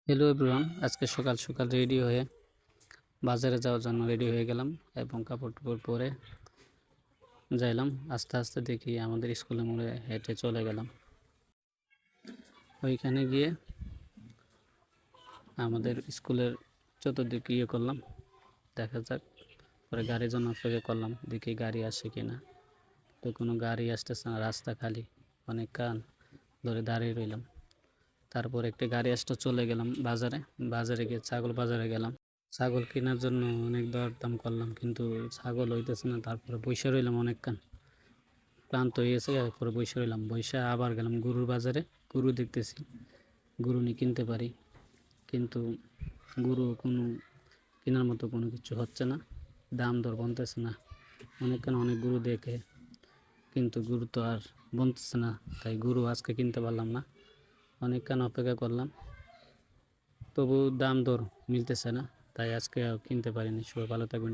Hello everyone, আজকে সকাল সকাল রেডি হয়ে বাজারে যাওয়ার জন্য রেডি হয়ে গেলাম এবং কাপড় টাপড় পরে যাইলাম। আস্তে আস্তে দেখি আমাদের স্কুলের মোড়ে হেঁটে চলে গেলাম। ওইখানে গিয়ে আমাদের স্কুলের চতুর্দিকে করলাম, দেখা যাক। পরে গাড়ির জন্য অপেক্ষা করলাম, দেখি গাড়ি আসে কিনা। তো কোনো গাড়ি আসতেছে না, রাস্তা খালি। অনেক কান ধরে দাঁড়িয়ে রইলাম। তারপর একটি গাড়ি আসতে চলে গেলাম বাজারে গিয়ে ছাগল বাজারে গেলাম। ছাগল কেনার জন্য অনেক দরদাম করলাম, কিন্তু ছাগল হইতেছে না। তারপরে বইসা রইলাম অনেকক্ষণ, ক্লান্ত হয়ে গেছে। তারপরে বইসা রইলাম, বইসা আবার গেলাম গরুর বাজারে। গরু দেখতেছি, গরু নিয়ে কিনতে পারি, কিন্তু গরু কোনো কেনার মতো কোনো কিছু হচ্ছে না, দাম দর বনতেছে না। অনেকক্ষণ অনেক গরু দেখে, কিন্তু গরু তো আর বনতেছে না, তাই গরু আজকে কিনতে পারলাম না। অনেকক্ষণ অপেক্ষা করলাম, তবু দাম দর মিলতেছে না, তাই আজকে কিনতে পারিনি। সবাই ভালো থাকবেন।